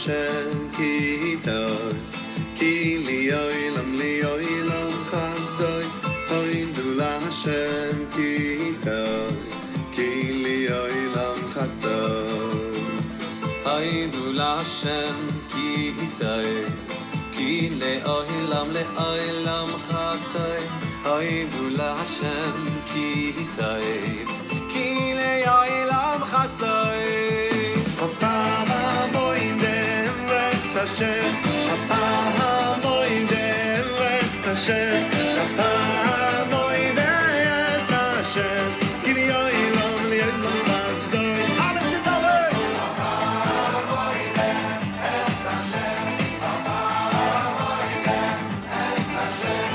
Hashem ki tov, ki li'olam chasdoi. Hoidu Hashem ki tov, ki li'olam chasdoi. Hoidu Hashem ki tov, ki li'olam chasdoi. Hoidu Hashem ki tov, ki li'olam chasdoi. Hashem, Apahamoidem es Hashem, Apahamoidem es Hashem, Kili Yoilam Li'olam Chasdoi. Alles is over. Apahamoidem es Hashem, Apahamoidem es Hashem,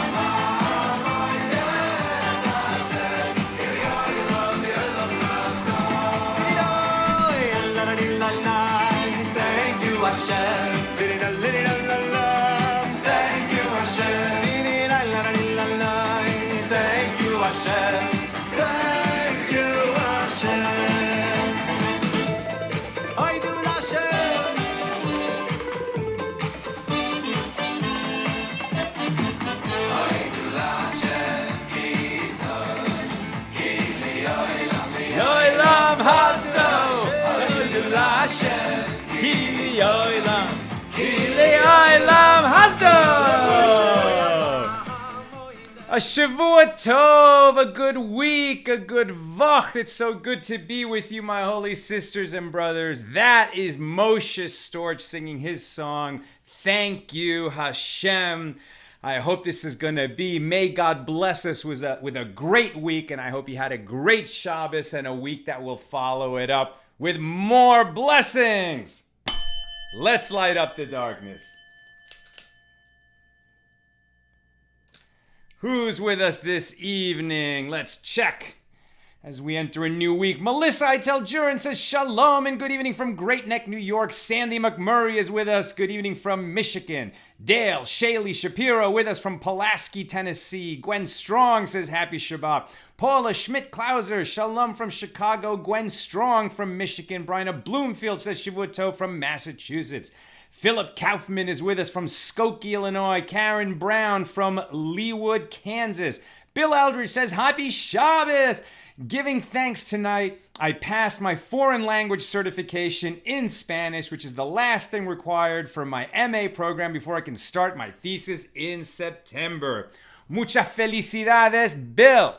Apahamoidem es Hashem, Kili Yoilam Li'olam Chasdoi. Thank you, Hashem. A Shavua Tov, a good week, a good vach. It's so good to be with you, my holy sisters and brothers. That is Moshe Storch singing his song, Thank You, Hashem. I hope this is going to be, may God bless us with a great week, and I hope you had a great Shabbos and a week that will follow it up with more blessings. Let's light up the darkness. Who's with us this evening? Let's check as we enter a new week. Melissa Itel-Jurin says shalom and good evening from Great Neck, New York. Sandy McMurray is with us. Good evening from Michigan. Dale Shaley Shapiro with us from Pulaski, Tennessee. Gwen Strong says happy Shabbat. Paula Schmidt-Klauser, shalom from Chicago. Gwen Strong from Michigan. Bryna Bloomfield says Shavua Tov from Massachusetts. Philip Kaufman is with us from Skokie, Illinois. Karen Brown from Leawood, Kansas. Bill Eldridge says, Happy Shabbos! Giving thanks tonight, I passed my foreign language certification in Spanish, which is the last thing required for my MA program before I can start my thesis in September. Muchas felicidades, Bill!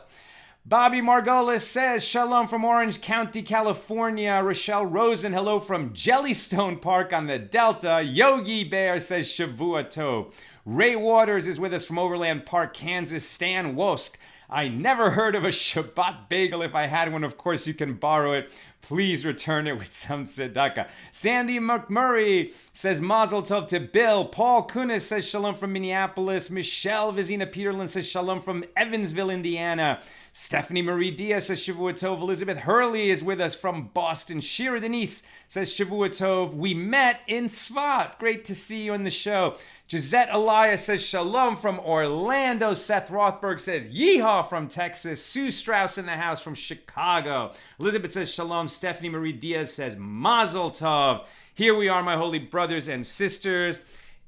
Bobby Margolis says, Shalom from Orange County, California. Rochelle Rosen, hello from Jellystone Park on the Delta. Yogi Bear says, Shavua Tov. Ray Waters is with us from Overland Park, Kansas. Stan Wosk, I never heard of a Shabbat bagel. If I had one, of course, you can borrow it. Please return it with some tzedakah. Sandy McMurray says Mazel Tov to Bill. Paul Kunis says shalom from Minneapolis. Michelle Vizina Peterlin says shalom from Evansville, Indiana. Stephanie Marie Diaz says Shavua Tov. Elizabeth Hurley is with us from Boston. Shira Denise says Shavua Tov. We met in Svat. Great to see you on the show. Gisette Elias says shalom from Orlando. Seth Rothberg says yeehaw from Texas. Sue Strauss in the house from Chicago. Elizabeth says shalom. Stephanie Marie Diaz says Mazel Tov. Here we are, my holy brothers and sisters.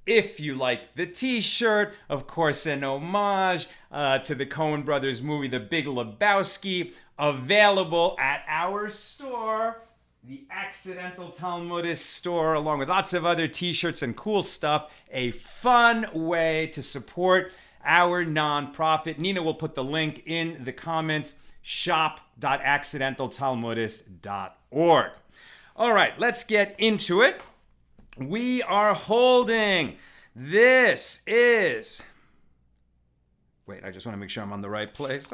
If you like the t-shirt, of course, an homage to the Coen Brothers movie, The Big Lebowski, available at our store, the Accidental Talmudist store, along with lots of other t-shirts and cool stuff. A fun way to support our nonprofit. Nina will put the link in the comments, shop.accidentaltalmudist.org. All right, let's get into it. We are holding, this is, wait, I just want to make sure I'm on the right place.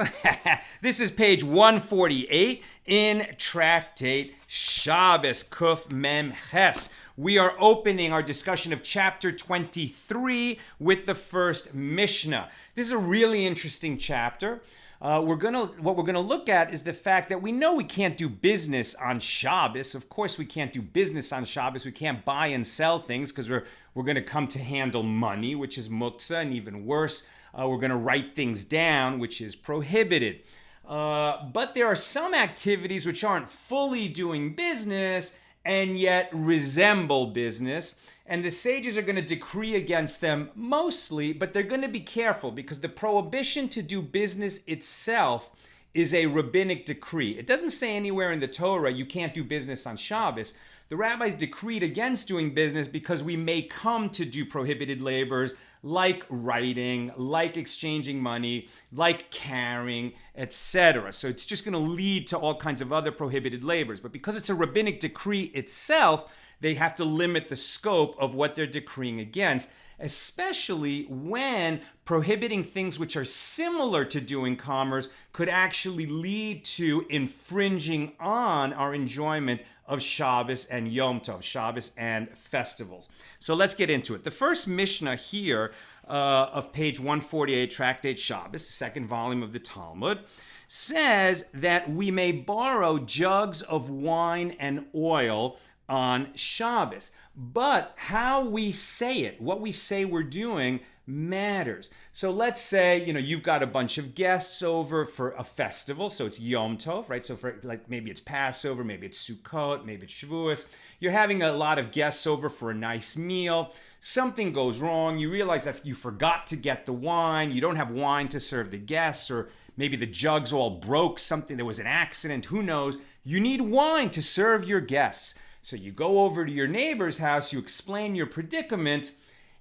This is page 148 in Tractate Shabbos Kuf Mem Ches. We are opening our discussion of chapter 23 with the first Mishna. This is a really interesting chapter. What we're gonna look at is the fact that we know we can't do business on Shabbos. Of course, we can't do business on Shabbos. We can't buy and sell things because we're going to come to handle money, which is muktzah, and even worse, we're going to write things down, which is prohibited. But there are some activities which aren't fully doing business, and yet resemble business. And the sages are going to decree against them mostly, but they're going to be careful because the prohibition to do business itself is a rabbinic decree. It doesn't say anywhere in the Torah you can't do business on Shabbos. The rabbis decreed against doing business because we may come to do prohibited labors like writing, like exchanging money, like carrying, etc. So it's just going to lead to all kinds of other prohibited labors. But because it's a rabbinic decree itself, they have to limit the scope of what they're decreeing against, especially when prohibiting things which are similar to doing commerce could actually lead to infringing on our enjoyment of Shabbos and Yom Tov, Shabbos and Festivals. So let's get into it. The first Mishna here of page 148, Tractate Shabbos, second volume of the Talmud, says that we may borrow jugs of wine and oil on Shabbos. But how we say it, what we say we're doing, matters. So let's say, you've got a bunch of guests over for a festival, so it's Yom Tov, right? So for like maybe it's Passover, maybe it's Sukkot, maybe it's Shavuos. You're having a lot of guests over for a nice meal. Something goes wrong. You realize that you forgot to get the wine. You don't have wine to serve the guests, or maybe the jugs all broke, there was an accident, who knows? You need wine to serve your guests. So you go over to your neighbor's house, you explain your predicament,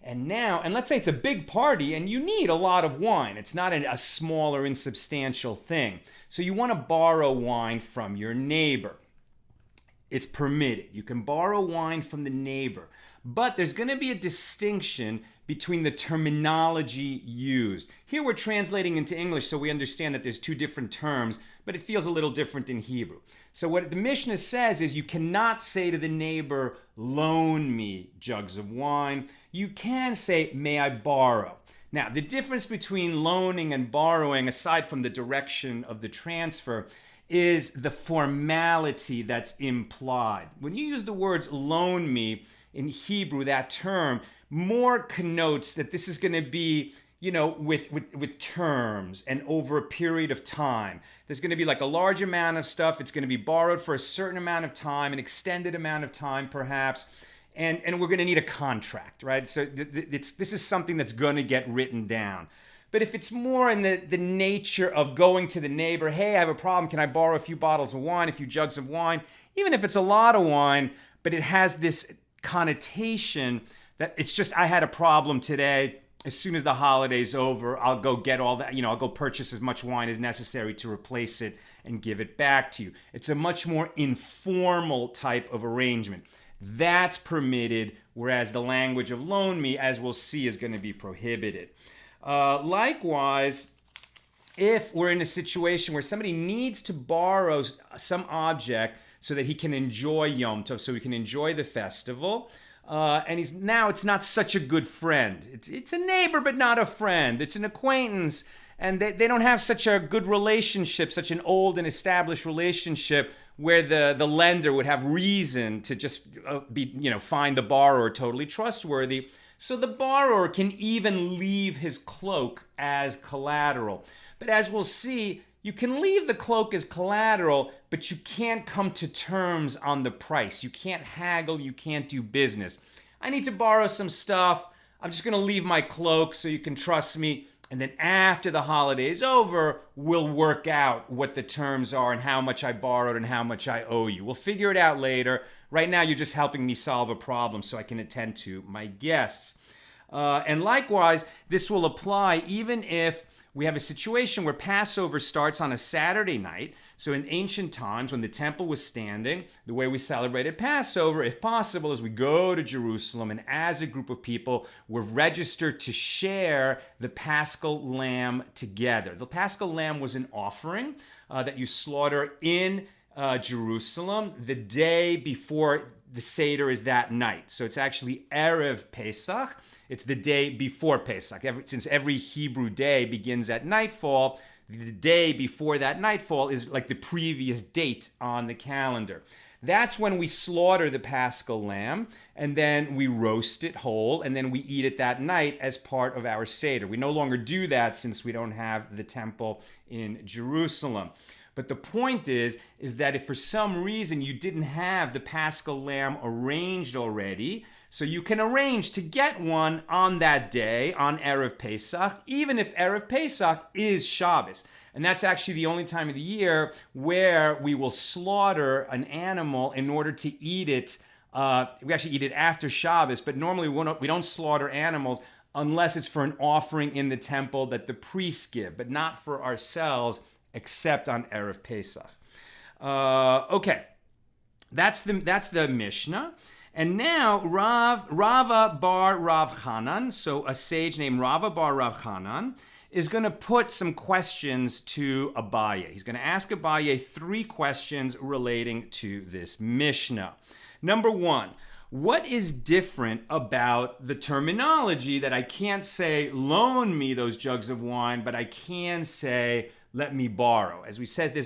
and let's say it's a big party and you need a lot of wine. It's not a small or insubstantial thing. So you want to borrow wine from your neighbor. It's permitted. You can borrow wine from the neighbor. But there's going to be a distinction between the terminology used. Here we're translating into English so we understand that there's two different terms, but it feels a little different in Hebrew. So what the Mishnah says is you cannot say to the neighbor, loan me jugs of wine. You can say, may I borrow? Now, the difference between loaning and borrowing, aside from the direction of the transfer, is the formality that's implied. When you use the words loan me in Hebrew, that term more connotes that this is going to be, with terms and over a period of time. There's going to be like a large amount of stuff. It's going to be borrowed for a certain amount of time, an extended amount of time perhaps, and we're going to need a contract, right? So this is something that's going to get written down. But if it's more in the nature of going to the neighbor, hey, I have a problem, can I borrow a few bottles of wine, a few jugs of wine, even if it's a lot of wine, but it has this connotation that it's just, I had a problem today. As soon as the holiday's over, I'll go get all that, I'll go purchase as much wine as necessary to replace it and give it back to you. It's a much more informal type of arrangement. That's permitted, whereas the language of loan me, as we'll see, is going to be prohibited. Likewise, if we're in a situation where somebody needs to borrow some object so that he can enjoy Yom Tov, so he can enjoy the festival, and it's not such a good friend. It's a neighbor, but not a friend. It's an acquaintance, and they don't have such a good relationship, such an old and established relationship where the lender would have reason to just find the borrower totally trustworthy. So the borrower can even leave his cloak as collateral. But as we'll see, you can leave the cloak as collateral, but you can't come to terms on the price. You can't haggle, you can't do business. I need to borrow some stuff. I'm just going to leave my cloak so you can trust me. And then after the holiday is over, we'll work out what the terms are and how much I borrowed and how much I owe you. We'll figure it out later. Right now, you're just helping me solve a problem so I can attend to my guests. And likewise, this will apply even if we have a situation where Passover starts on a Saturday night. So in ancient times, when the temple was standing, the way we celebrated Passover, if possible, is we go to Jerusalem, and as a group of people, we're registered to share the Paschal lamb together. The Paschal lamb was an offering that you slaughter in Jerusalem the day before the Seder is that night. So it's actually Erev Pesach. It's the day before Pesach. Since every Hebrew day begins at nightfall, the day before that nightfall is like the previous date on the calendar. That's when we slaughter the Paschal lamb, and then we roast it whole, and then we eat it that night as part of our Seder. We no longer do that since we don't have the temple in Jerusalem. But the point is that if for some reason you didn't have the Paschal lamb arranged already, so you can arrange to get one on that day, on Erev Pesach, even if Erev Pesach is Shabbos. And that's actually the only time of the year where we will slaughter an animal in order to eat it. We actually eat it after Shabbos, but normally we don't slaughter animals unless it's for an offering in the temple that the priests give, but not for ourselves, except on Erev Pesach. Okay, that's the Mishnah. And now Rava bar Rav Chanan, so a sage named Rava bar Rav Chanan, is going to put some questions to Abaye. He's going to ask Abaye 3 questions relating to this Mishnah. Number 1, what is different about the terminology that I can't say, loan me those jugs of wine, but I can say, let me borrow? As we said,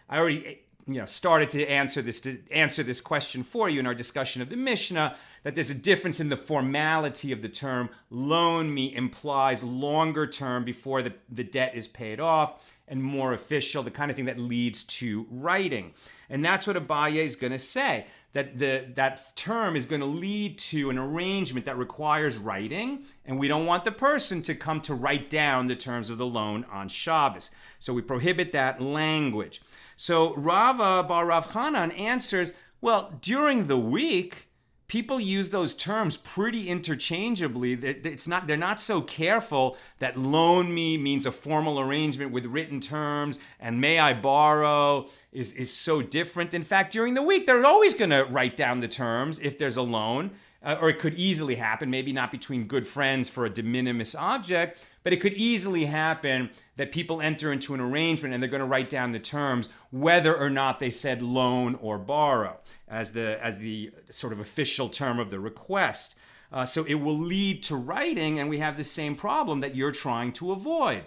I already started to answer this question for you in our discussion of the Mishnah, that there's a difference in the formality of the term. Loan me implies longer term before the debt is paid off, and more official, the kind of thing that leads to writing. And that's what Abaye is going to say, that that term is going to lead to an arrangement that requires writing, and we don't want the person to come to write down the terms of the loan on Shabbos. So we prohibit that language. So Rava bar Rav Chanan answers, well, during the week, people use those terms pretty interchangeably. They're not so careful that loan me means a formal arrangement with written terms, and may I borrow is so different. In fact, during the week, they're always going to write down the terms if there's a loan, or it could easily happen, maybe not between good friends for a de minimis object, but it could easily happen that people enter into an arrangement and they're going to write down the terms, whether or not they said loan or borrow as the sort of official term of the request. So it will lead to writing, and we have the same problem that you're trying to avoid.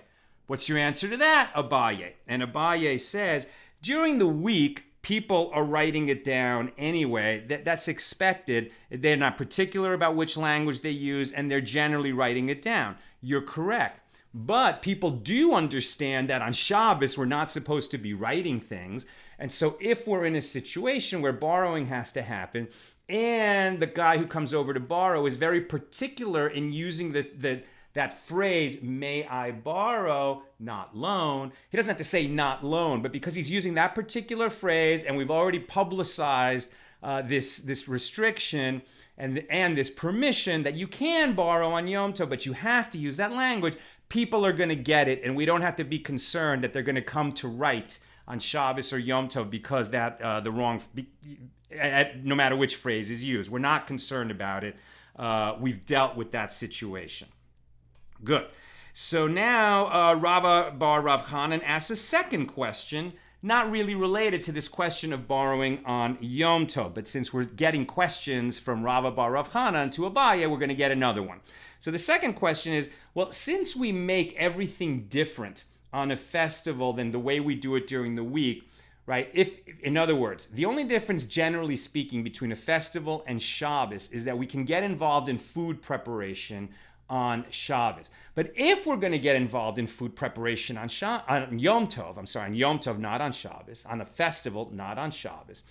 What's your answer to that, Abaye? And Abaye says, during the week, people are writing it down anyway. That's expected. They're not particular about which language they use, and they're generally writing it down. You're correct. But people do understand that on Shabbos, we're not supposed to be writing things. And so if we're in a situation where borrowing has to happen, and the guy who comes over to borrow is very particular in using that phrase, may I borrow, not loan. He doesn't have to say not loan, but because he's using that particular phrase, and we've already publicized this restriction and this permission that you can borrow on Yom Tov, but you have to use that language, people are going to get it, and we don't have to be concerned that they're going to come to write on Shabbos or Yom Tov because no matter which phrase is used. We're not concerned about it. We've dealt with that situation. Good. So now Rava bar Rav Chanan asks a second question, not really related to this question of borrowing on Yom Tov, but since we're getting questions from Rava bar Rav Chanan to Abaye, we're going to get another one. So the second question is, well, since we make everything different on a festival than the way we do it during the week, right? In other words, the only difference, generally speaking, between a festival and Shabbos is that we can get involved in food preparation on Shabbos. But if we're going to get involved in food preparation on Yom Tov, not on Shabbos, on a festival, not on Shabbos.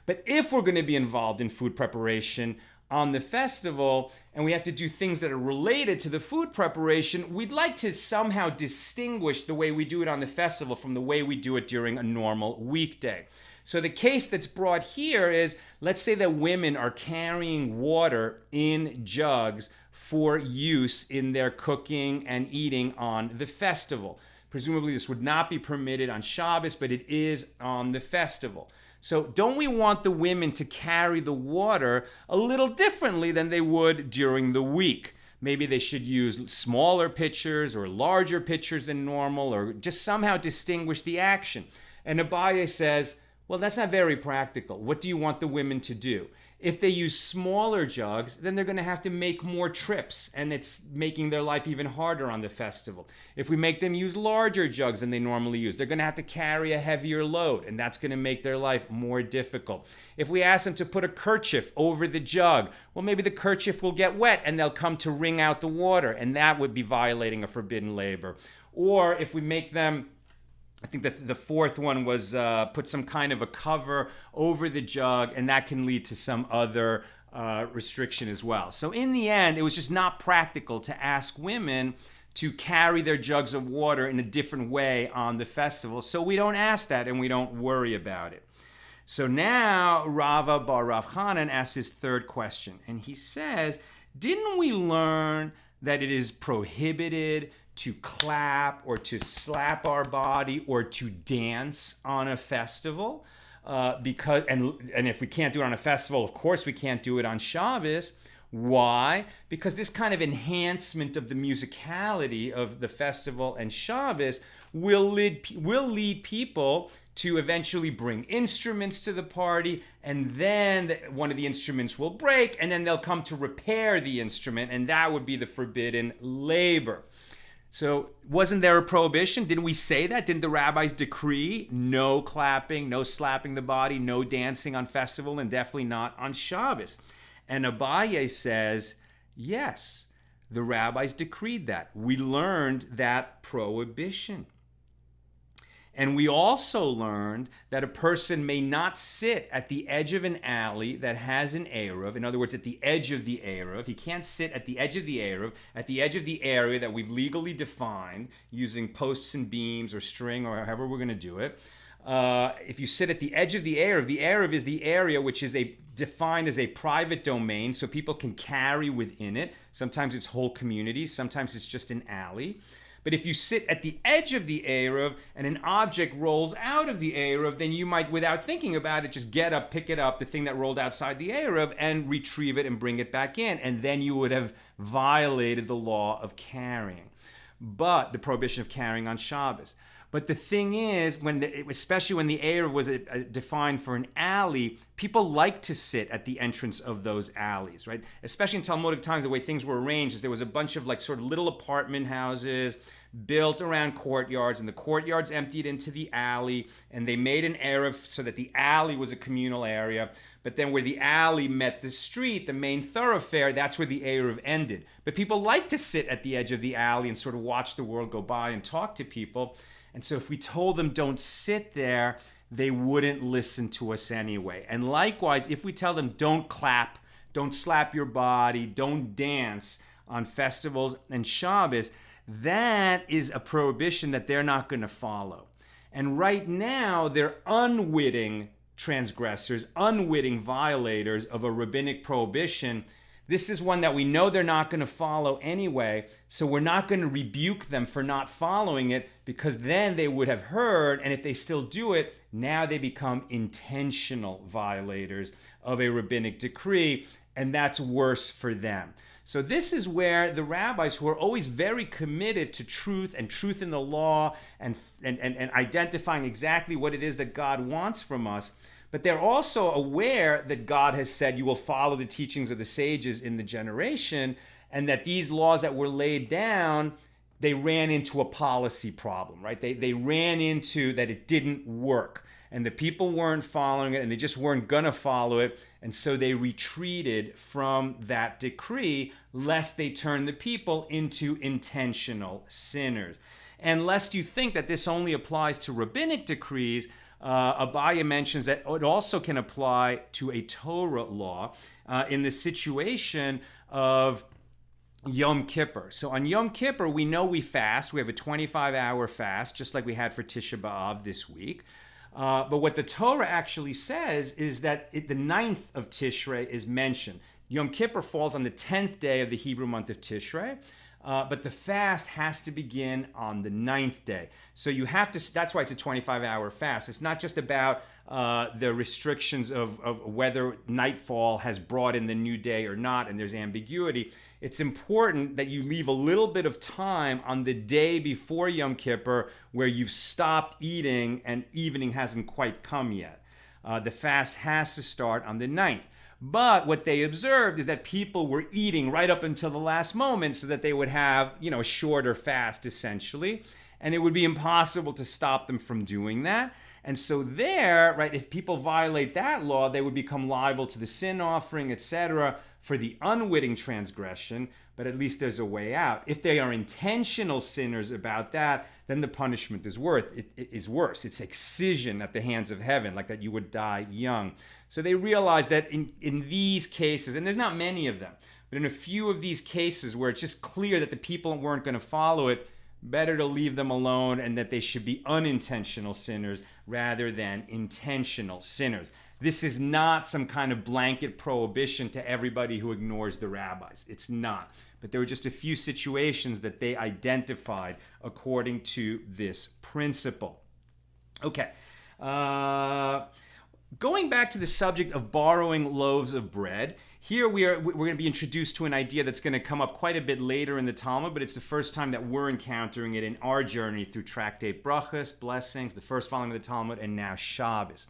But if we're going to be involved in food preparation on the festival, and we have to do things that are related to the food preparation, we'd like to somehow distinguish the way we do it on the festival from the way we do it during a normal weekday. So the case that's brought here is, let's say that women are carrying water in jugs for use in their cooking and eating on the festival. Presumably this would not be permitted on Shabbos, but it is on the festival. So don't we want the women to carry the water a little differently than they would during the week? Maybe they should use smaller pitchers or larger pitchers than normal, or just somehow distinguish the action. And Abaye says, well, that's not very practical. What do you want the women to do? If they use smaller jugs, then they're going to have to make more trips, and it's making their life even harder on the festival. If we make them use larger jugs than they normally use, they're going to have to carry a heavier load, and that's going to make their life more difficult. If we ask them to put a kerchief over the jug, well, maybe the kerchief will get wet, and they'll come to wring out the water, and that would be violating a forbidden labor. Or if we make them I think that the fourth one was put some kind of a cover over the jug, and that can lead to some other restriction as well. So in the end, it was just not practical to ask women to carry their jugs of water in a different way on the festival. So we don't ask that and we don't worry about it. So now Rava bar Rav Chanan asks his third question, and he says, didn't we learn that it is prohibited to clap or to slap our body or to dance on a festival? Because if we can't do it on a festival, of course we can't do it on Shabbos. Why? Because this kind of enhancement of the musicality of the festival and Shabbos will lead people to eventually bring instruments to the party, and then one of the instruments will break, and then they'll come to repair the instrument, and that would be the forbidden labor. So wasn't there a prohibition? Didn't we say that? Didn't the rabbis decree no clapping, no slapping the body, no dancing on festival, and definitely not on Shabbos? And Abaye says, yes, the rabbis decreed that. We learned that prohibition. And we also learned that a person may not sit at the edge of an alley that has an Eruv. In other words, at the edge of the Eruv. He can't sit at the edge of the Eruv, at the edge of the area that we've legally defined using posts and beams or string or however we're going to do it. If you sit at the edge of the Eruv is the area which is defined as a private domain, so people can carry within it. Sometimes it's whole communities, sometimes it's just an alley. But if you sit at the edge of the Eruv and an object rolls out of the Eruv, then you might, without thinking about it, just get up, pick it up, the thing that rolled outside the Eruv, and retrieve it and bring it back in. And then you would have violated the law of carrying. But the prohibition of carrying on Shabbos. But the thing is, especially when the Eruv was defined for an alley, people like to sit at the entrance of those alleys, right? Especially in Talmudic times, the way things were arranged is there was a bunch of sort of little apartment houses built around courtyards, and the courtyards emptied into the alley, and they made an Eruv so that the alley was a communal area. But then where the alley met the street, the main thoroughfare, that's where the Eruv ended. But people like to sit at the edge of the alley and sort of watch the world go by and talk to people. And so if we told them don't sit there, they wouldn't listen to us anyway. And likewise, if we tell them don't clap, don't slap your body, don't dance on festivals and Shabbos, that is a prohibition that they're not going to follow. And right now, they're unwitting transgressors, unwitting violators of a rabbinic prohibition. This is one that we know they're not going to follow anyway, so we're not going to rebuke them for not following it, because then they would have heard, and if they still do it, now they become intentional violators of a rabbinic decree, and that's worse for them. So this is where the rabbis, who are always very committed to truth and truth in the law and identifying exactly what it is that God wants from us, but they're also aware that God has said you will follow the teachings of the sages in the generation, and that these laws that were laid down, they ran into a policy problem, right? They ran into that it didn't work, and the people weren't following it, and they just weren't going to follow it, and so they retreated from that decree, lest they turn the people into intentional sinners. And lest you think that this only applies to rabbinic decrees, Abaye mentions that it also can apply to a Torah law in the situation of Yom Kippur. So on Yom Kippur, we know we fast. We have a 25-hour fast, just like we had for Tisha B'Av this week. But what the Torah actually says is that the 9th of Tishrei is mentioned. Yom Kippur falls on the 10th day of the Hebrew month of Tishrei. But the fast has to begin on the 9th day. So you have to, that's why it's a 25-hour fast. It's not just about the restrictions of whether nightfall has brought in the new day or not, and there's ambiguity. It's important that you leave a little bit of time on the day before Yom Kippur where you've stopped eating and evening hasn't quite come yet. The fast has to start on the 9th. But what they observed is that people were eating right up until the last moment so that they would have, a shorter fast, essentially. and it would be impossible to stop them from doing that. And so there, right, if people violate that law, they would become liable to the sin offering, etc., for the unwitting transgression, but at least there's a way out. If they are intentional sinners about that, then the punishment is worse. It's excision at the hands of heaven, like that you would die young. So they realized that in these cases, and there's not many of them, but in a few of these cases where it's just clear that the people weren't going to follow it, better to leave them alone, and that they should be unintentional sinners rather than intentional sinners. This is not some kind of blanket prohibition to everybody who ignores the rabbis. It's not. But there were just a few situations that they identified according to this principle. Okay. Going back to the subject of borrowing loaves of bread, here we're going to be introduced to an idea that's going to come up quite a bit later in the Talmud, but it's the first time that we're encountering it in our journey through tractate Brachos, blessings, the first volume of the Talmud, and now Shabbos.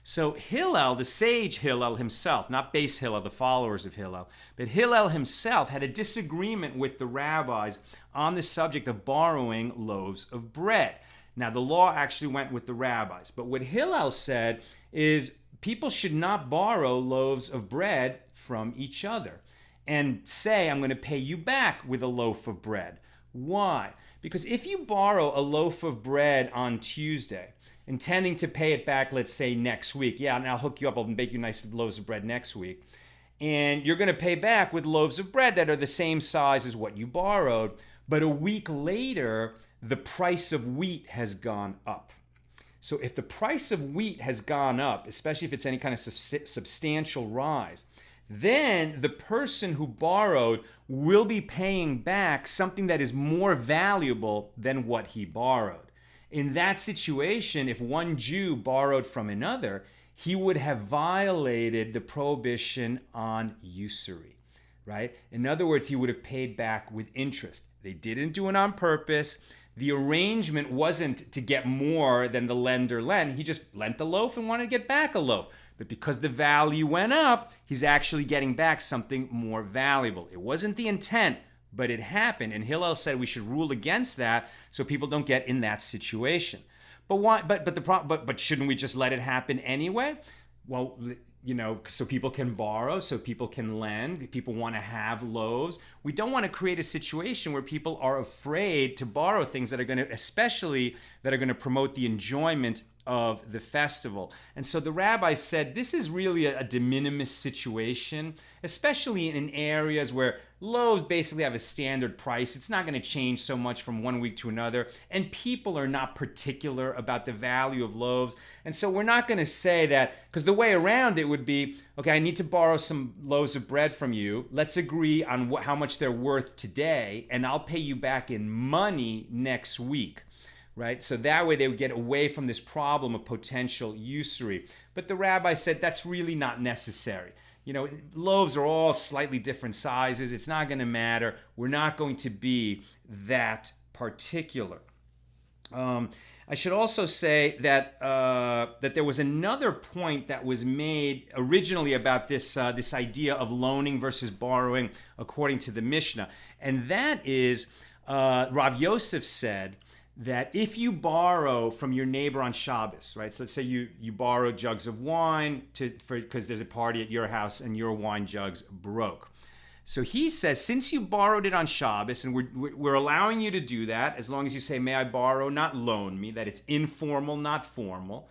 So Hillel, the sage Hillel himself, not Beis Hillel, the followers of Hillel, but Hillel himself had a disagreement with the rabbis on the subject of borrowing loaves of bread. Now, the law actually went with the rabbis, but what Hillel said is people should not borrow loaves of bread from each other and say, I'm going to pay you back with a loaf of bread. Why? Because if you borrow a loaf of bread on Tuesday, intending to pay it back, let's say next week, and I'll hook you up, I'll make you nice loaves of bread next week, and you're going to pay back with loaves of bread that are the same size as what you borrowed, but a week later, the price of wheat has gone up. So if the price of wheat has gone up, especially if it's any kind of substantial rise, then the person who borrowed will be paying back something that is more valuable than what he borrowed. In that situation, if one Jew borrowed from another, he would have violated the prohibition on usury, right? In other words, he would have paid back with interest. They didn't do it on purpose. The arrangement wasn't to get more than the lender lent. He just lent a loaf and wanted to get back a loaf. But because the value went up, he's actually getting back something more valuable. It wasn't the intent, but it happened. And Hillel said we should rule against that so people don't get in that situation. But why? But shouldn't we just let it happen anyway? Well, so people can borrow, so people can lend, people want to have loaves. We don't want to create a situation where people are afraid to borrow things that are going to promote the enjoyment of the festival. And so the rabbis said this is really a de minimis situation, especially in areas where loaves basically have a standard price. It's not going to change so much from one week to another, and people are not particular about the value of loaves. And so we're not going to say that, because the way around it would be, okay, I need to borrow some loaves of bread from you. Let's agree on how much they're worth today, and I'll pay you back in money next week. Right? So that way they would get away from this problem of potential usury. But the rabbi said that's really not necessary. Loaves are all slightly different sizes. It's not going to matter. We're not going to be that particular. I should also say that there was another point that was made originally about this idea of loaning versus borrowing according to the Mishna. And that is, Rav Yosef said, that if you borrow from your neighbor on Shabbos, right? So let's say you borrow jugs of wine because there's a party at your house and your wine jugs broke. So he says, since you borrowed it on Shabbos, and we're allowing you to do that, as long as you say, may I borrow, not loan me, that it's informal, not formal.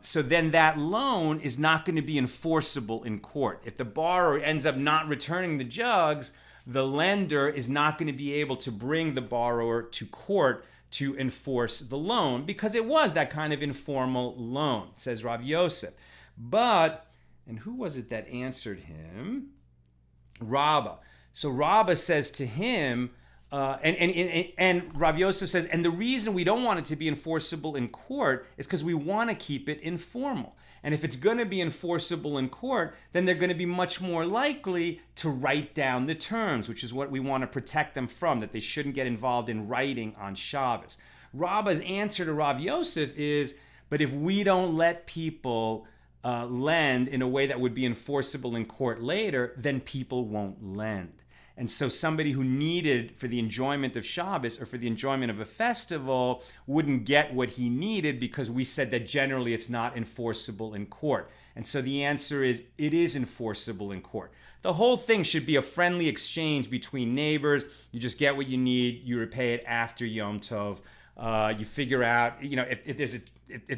So then that loan is not going to be enforceable in court. If the borrower ends up not returning the jugs, the lender is not going to be able to bring the borrower to court to enforce the loan because it was that kind of informal loan, says Rav Yosef. And who was it that answered him? Rabbah. So Rabbah says to him, and Rav Yosef says, and the reason we don't want it to be enforceable in court is because we want to keep it informal. And if it's going to be enforceable in court, then they're going to be much more likely to write down the terms, which is what we want to protect them from, that they shouldn't get involved in writing on Shabbos. Rabbah's answer to Rav Yosef is, but if we don't let people lend in a way that would be enforceable in court later, then people won't lend. And so somebody who needed for the enjoyment of Shabbos or for the enjoyment of a festival wouldn't get what he needed because we said that generally it's not enforceable in court. And so the answer is it is enforceable in court. The whole thing should be a friendly exchange between neighbors. You just get what you need. You repay it after Yom Tov. You figure out, if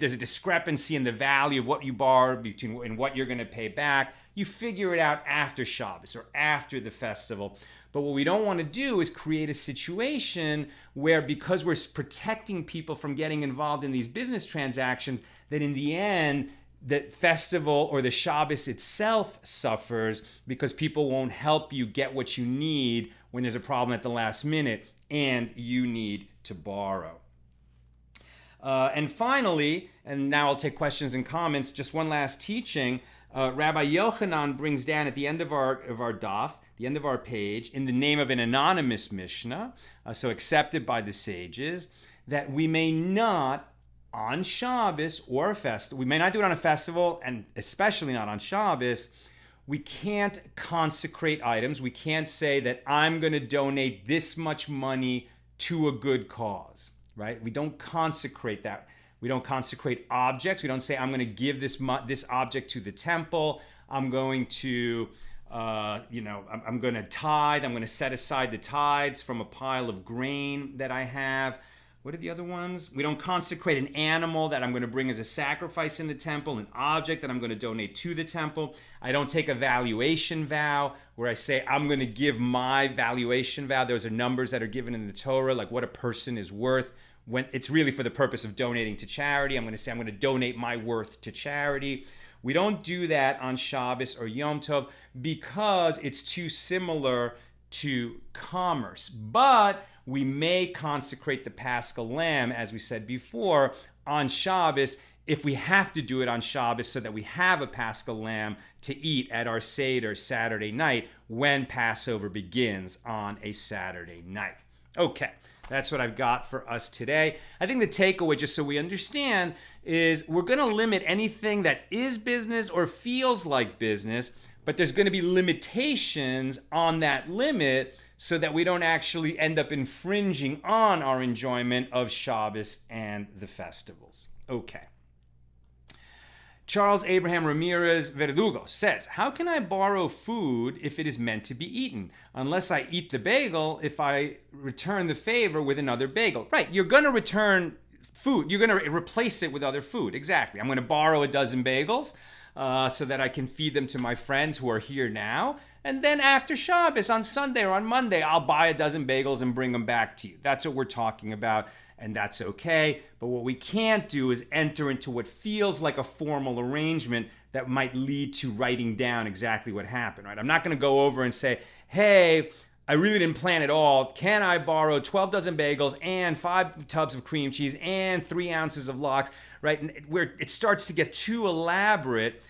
there's a discrepancy in the value of what you borrowed between and what you're going to pay back, you figure it out after Shabbos or after the festival. But what we don't want to do is create a situation where, because we're protecting people from getting involved in these business transactions, that in the end, the festival or the Shabbos itself suffers because people won't help you get what you need when there's a problem at the last minute and you need to borrow. And finally, and now I'll take questions and comments, just one last teaching. Rabbi Yochanan brings down at the end of our daf, the end of our page, in the name of an anonymous Mishna, so accepted by the sages, that we may not on Shabbos or a festival, we may not do it on a festival, and especially not on Shabbos, we can't consecrate items. We can't say that I'm going to donate this much money to a good cause, right? We don't consecrate that. We don't consecrate objects. We don't say I'm going to give this object to the temple. I'm going to, I'm going to tithe. I'm going to set aside the tithes from a pile of grain that I have. What are the other ones? We don't consecrate an animal that I'm going to bring as a sacrifice in the temple, an object that I'm going to donate to the temple. I don't take a valuation vow where I say I'm going to give my valuation vow. Those are numbers that are given in the Torah, like what a person is worth. When it's really for the purpose of donating to charity. I'm going to say I'm going to donate my worth to charity. We don't do that on Shabbos or Yom Tov because it's too similar to commerce. But we may consecrate the Paschal lamb, as we said before, on Shabbos if we have to do it on Shabbos so that we have a Paschal lamb to eat at our Seder Saturday night when Passover begins on a Saturday night. Okay, that's what I've got for us today. I think the takeaway, just so we understand, is we're going to limit anything that is business or feels like business, but there's going to be limitations on that limit so that we don't actually end up infringing on our enjoyment of Shabbos and the festivals. Okay. Charles Abraham Ramirez Verdugo says, how can I borrow food if it is meant to be eaten? Unless I eat the bagel, if I return the favor with another bagel. Right, you're going to return food. You're going to replace it with other food. Exactly. I'm going to borrow a dozen bagels so that I can feed them to my friends who are here now. And then after Shabbos, on Sunday or on Monday, I'll buy a dozen bagels and bring them back to you. That's what we're talking about, and that's okay. But what we can't do is enter into what feels like a formal arrangement that might lead to writing down exactly what happened, right? I'm not going to go over and say, hey, I really didn't plan it all. Can I borrow 12 dozen bagels and 5 tubs of cream cheese and 3 ounces of lox, right? And where it starts to get too elaborate,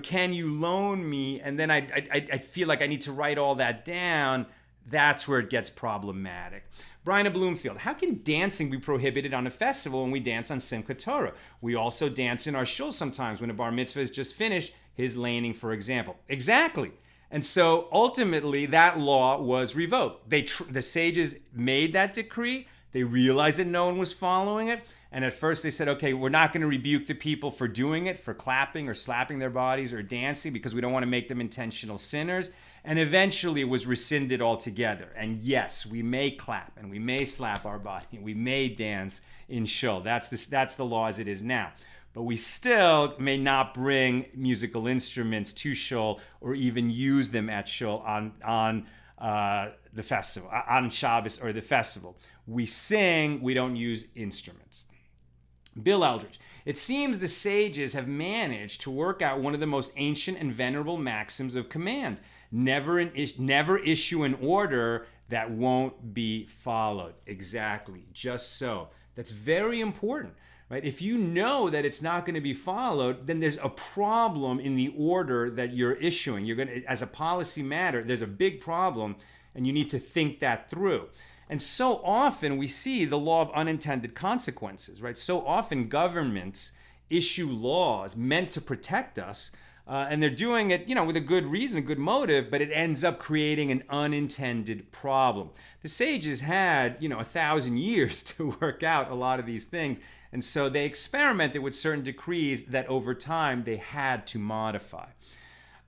can you loan me? And then I feel like I need to write all that down. That's where it gets problematic. Brian of Bloomfield, how can dancing be prohibited on a festival when we dance on Simchat Torah? We also dance in our shul sometimes when a bar mitzvah is just finished, his laning, for example. Exactly. And so ultimately that law was revoked. The sages made that decree. They realized that no one was following it. And at first they said, okay, we're not going to rebuke the people for doing it, for clapping or slapping their bodies or dancing, because we don't want to make them intentional sinners. And eventually it was rescinded altogether. And yes, we may clap and we may slap our body and we may dance in shul. That's the law as it is now. But we still may not bring musical instruments to shul or even use them at shul on the festival, on Shabbos or the festival. We sing, we don't use instruments. Bill Eldridge, it seems the sages have managed to work out one of the most ancient and venerable maxims of command. Never issue an order that won't be followed. Exactly, just so. That's very important, right? If you know that it's not going to be followed, then there's a problem in the order that you're issuing. You're going to, as a policy matter, there's a big problem, and you need to think that through. And so often we see the law of unintended consequences, right? So often governments issue laws meant to protect us, And they're doing it, with a good reason, a good motive, but it ends up creating an unintended problem. The sages had, 1,000 years to work out a lot of these things. And so they experimented with certain decrees that over time they had to modify.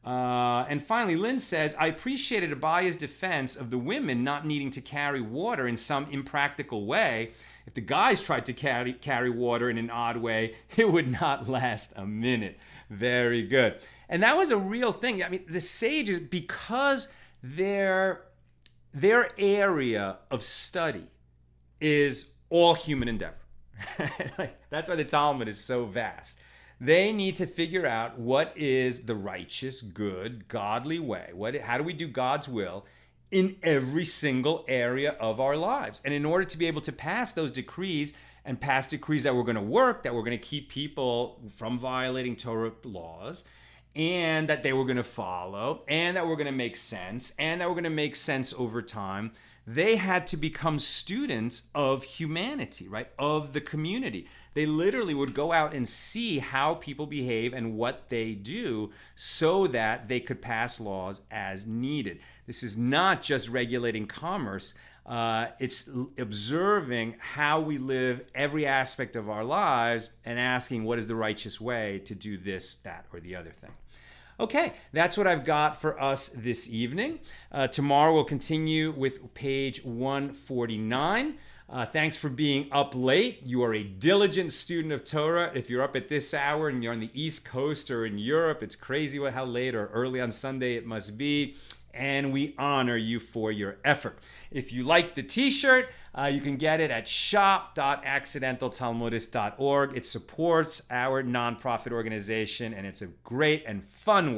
And finally, Lynn says, I appreciated Abaya's defense of the women not needing to carry water in some impractical way. If the guys tried to carry water in an odd way, it would not last a minute. Very good. And that was a real thing. I mean, the sages, because their area of study is all human endeavor. That's why the Talmud is so vast. They need to figure out what is the righteous, good, godly way. How do we do God's will in every single area of our lives? And in order to be able to pass those decrees and pass decrees that were going to work, that were going to keep people from violating Torah laws, and that they were going to follow, and that were going to make sense, and that were going to make sense over time, they had to become students of humanity, right? Of the community. They literally would go out and see how people behave and what they do so that they could pass laws as needed. This is not just regulating commerce. It's observing how we live every aspect of our lives and asking what is the righteous way to do this, that, or the other thing. Okay, that's what I've got for us this evening. Tomorrow we'll continue with page 149. Thanks for being up late. You are a diligent student of Torah. If you're up at this hour and you're on the East Coast or in Europe, it's crazy how late or early on Sunday it must be. And we honor you for your effort. If you like the t-shirt, you can get it at shop.accidentaltalmudist.org. It supports our nonprofit organization, and it's a great and fun way